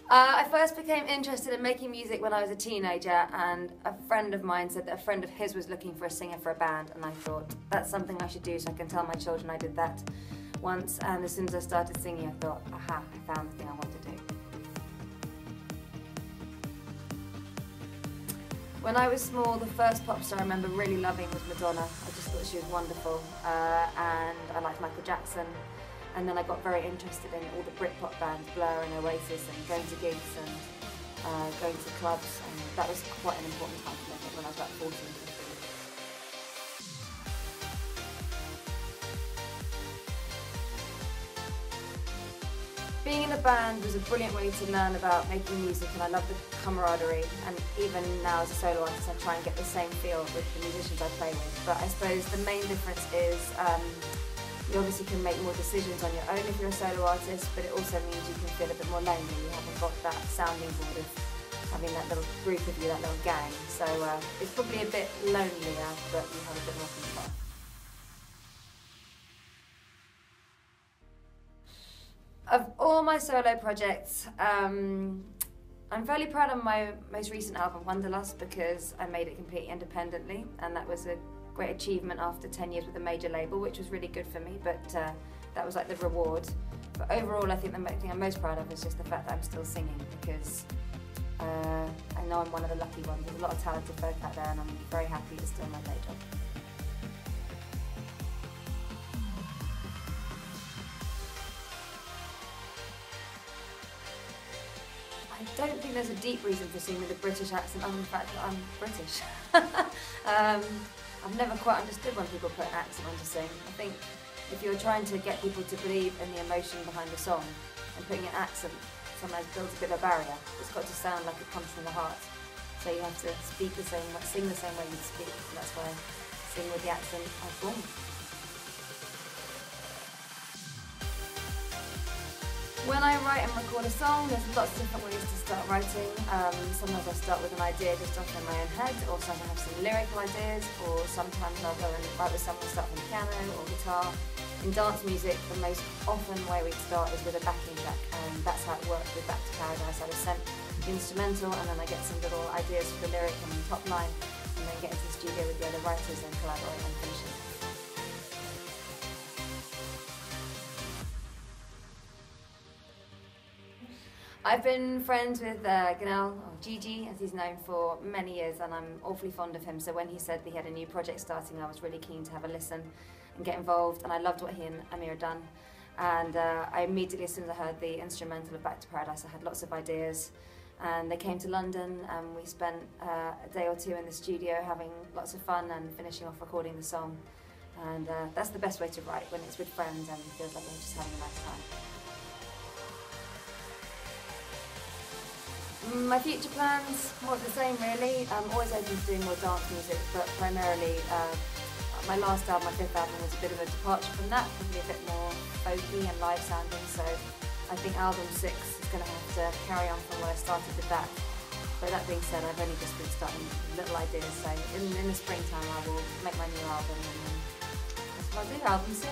I first became interested in making music when I was a teenager, and a friend of mine said that a friend of his was looking for a singer for a band, and I thought, that's something I should do so I can tell my children I did that once. And as soon as I started singing, I thought, aha, I found the thing I want to do. When I was small, the first pop star I remember really loving was Madonna. I just thought she was wonderful, and I liked Michael Jackson. And then I got very interested in all the Britpop bands, Blur and Oasis, and going to gigs and going to clubs, and that was quite an important time for me, I think, when I was about 14, 15. Being in a band was a brilliant way to learn about making music, and I love the camaraderie, and even now as a solo artist I try and get the same feel with the musicians I play with. But I suppose the main difference is you obviously can make more decisions on your own if you're a solo artist, but it also means you can feel a bit more lonely. You haven't got that sounding board of having that little group of you, that little gang. So it's probably a bit lonelier, but you have a bit more control. Of all my solo projects, I'm fairly proud of my most recent album, Wanderlust, because I made it completely independently, and that was a great achievement after 10 years with a major label, which was really good for me, but that was like the reward. But overall, I think the thing I'm most proud of is just the fact that I'm still singing, because I know I'm one of the lucky ones. There's a lot of talented folk out there, and I'm very happy it's still my day job. I don't think there's a deep reason for singing with a British accent other than the fact that I'm British. I've never quite understood when people put an accent on to sing. I think if you're trying to get people to believe in the emotion behind the song, and putting an accent sometimes builds a bit of a barrier. It's got to sound like it comes from the heart. So you have to speak the same way, sing the same way you speak, and that's why I sing with the accent I was born. When I write and record a song, there's lots of different ways to start writing. Sometimes I start with an idea just off in my own head, or sometimes I have some lyrical ideas, or sometimes I'll go and write with someone, start from piano or guitar. In dance music, the most often way we start is with a backing track, and that's how it worked with Back to Paradise. I was sent the instrumental, and then I get some little ideas for the lyric and the top line, and then get into the studio with the other writers and collaborate on finishing. I've been friends with Ganel, or Gigi, as he's known, for many years, and I'm awfully fond of him. So when he said he had a new project starting, I was really keen to have a listen and get involved, and I loved what he and Amir had done. And I immediately, as soon as I heard the instrumental of Back to Paradise, I had lots of ideas. And they came to London, and we spent a day or two in the studio having lots of fun and finishing off recording the song. And that's the best way to write, when it's with friends and it feels like you're just having a nice time. My future plans, more of the same really. I'm always open to doing more dance music, but primarily my last album, my fifth album, was a bit of a departure from that, probably a bit more folky and live sounding, so I think album 6 is going to have to carry on from where I started with that. But that being said, I've only just been starting with little ideas, so in the springtime I will make my new album, and then that's what I'll do, album 6.